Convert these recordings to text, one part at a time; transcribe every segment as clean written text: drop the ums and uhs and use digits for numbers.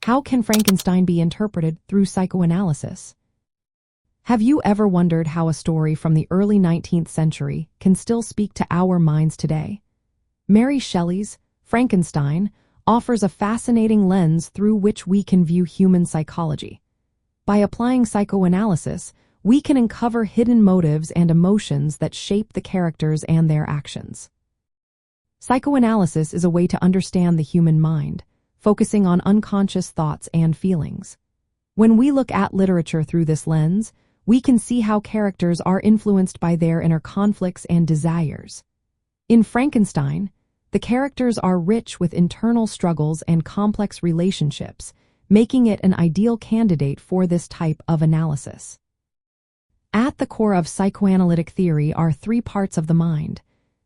How can Frankenstein be interpreted through psychoanalysis? Have you ever wondered how a story from the early 19th century can still speak to our minds today? Mary Shelley's Frankenstein offers a fascinating lens through which we can view human psychology. By applying psychoanalysis, we can uncover hidden motives and emotions that shape the characters and their actions. Psychoanalysis is a way to understand the human mind, focusing on unconscious thoughts and feelings. When we look at literature through this lens, we can see how characters are influenced by their inner conflicts and desires. In Frankenstein, the characters are rich with internal struggles and complex relationships, making it an ideal candidate for this type of analysis. At the core of psychoanalytic theory are three parts of the mind: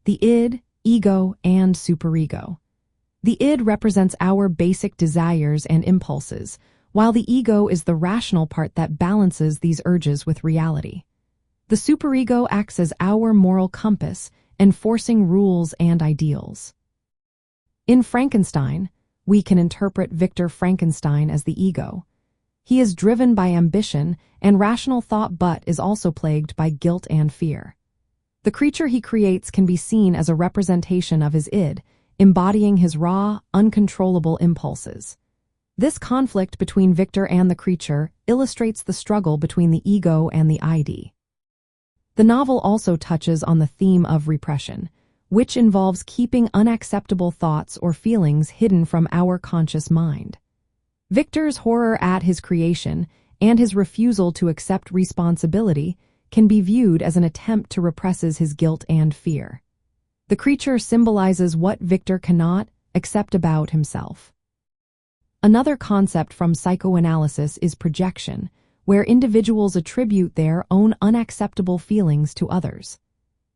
the id, ego, and superego. The id represents our basic desires and impulses, while the ego is the rational part that balances these urges with reality. The superego acts as our moral compass, enforcing rules and ideals. In Frankenstein, we can interpret Victor Frankenstein as the ego. He is driven by ambition and rational thought, but is also plagued by guilt and fear. The creature he creates can be seen as a representation of his id, embodying his raw, uncontrollable impulses. This conflict between Victor and the creature illustrates the struggle between the ego and the id. The novel also touches on the theme of repression, which involves keeping unacceptable thoughts or feelings hidden from our conscious mind. Victor's horror at his creation and his refusal to accept responsibility can be viewed as an attempt to repress his guilt and fear. The creature symbolizes what Victor cannot accept about himself. Another concept from psychoanalysis is projection, where individuals attribute their own unacceptable feelings to others.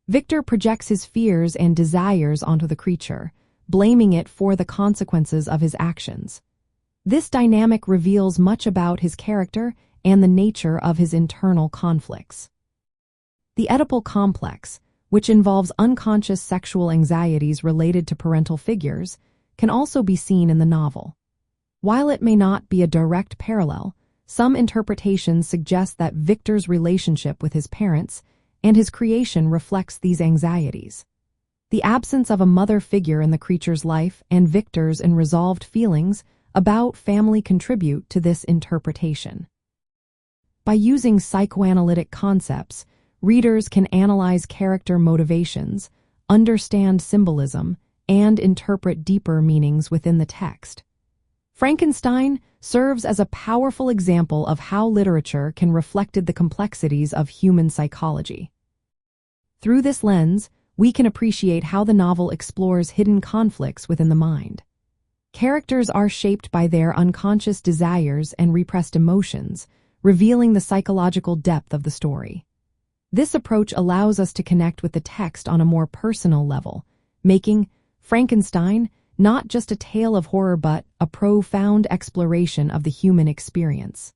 Victor projects his fears and desires onto the creature, blaming it for the consequences of his actions. This dynamic reveals much about his character and the nature of his internal conflicts. The Oedipal complex, which involves unconscious sexual anxieties related to parental figures, can also be seen in the novel. While it may not be a direct parallel, some interpretations suggest that Victor's relationship with his parents and his creation reflects these anxieties. The absence of a mother figure in the creature's life and Victor's unresolved feelings about family contribute to this interpretation. By using psychoanalytic concepts, readers can analyze character motivations, understand symbolism, and interpret deeper meanings within the text. Frankenstein serves as a powerful example of how literature can reflect the complexities of human psychology. Through this lens, we can appreciate how the novel explores hidden conflicts within the mind. Characters are shaped by their unconscious desires and repressed emotions, revealing the psychological depth of the story. This approach allows us to connect with the text on a more personal level, making Frankenstein not just a tale of horror but a profound exploration of the human experience.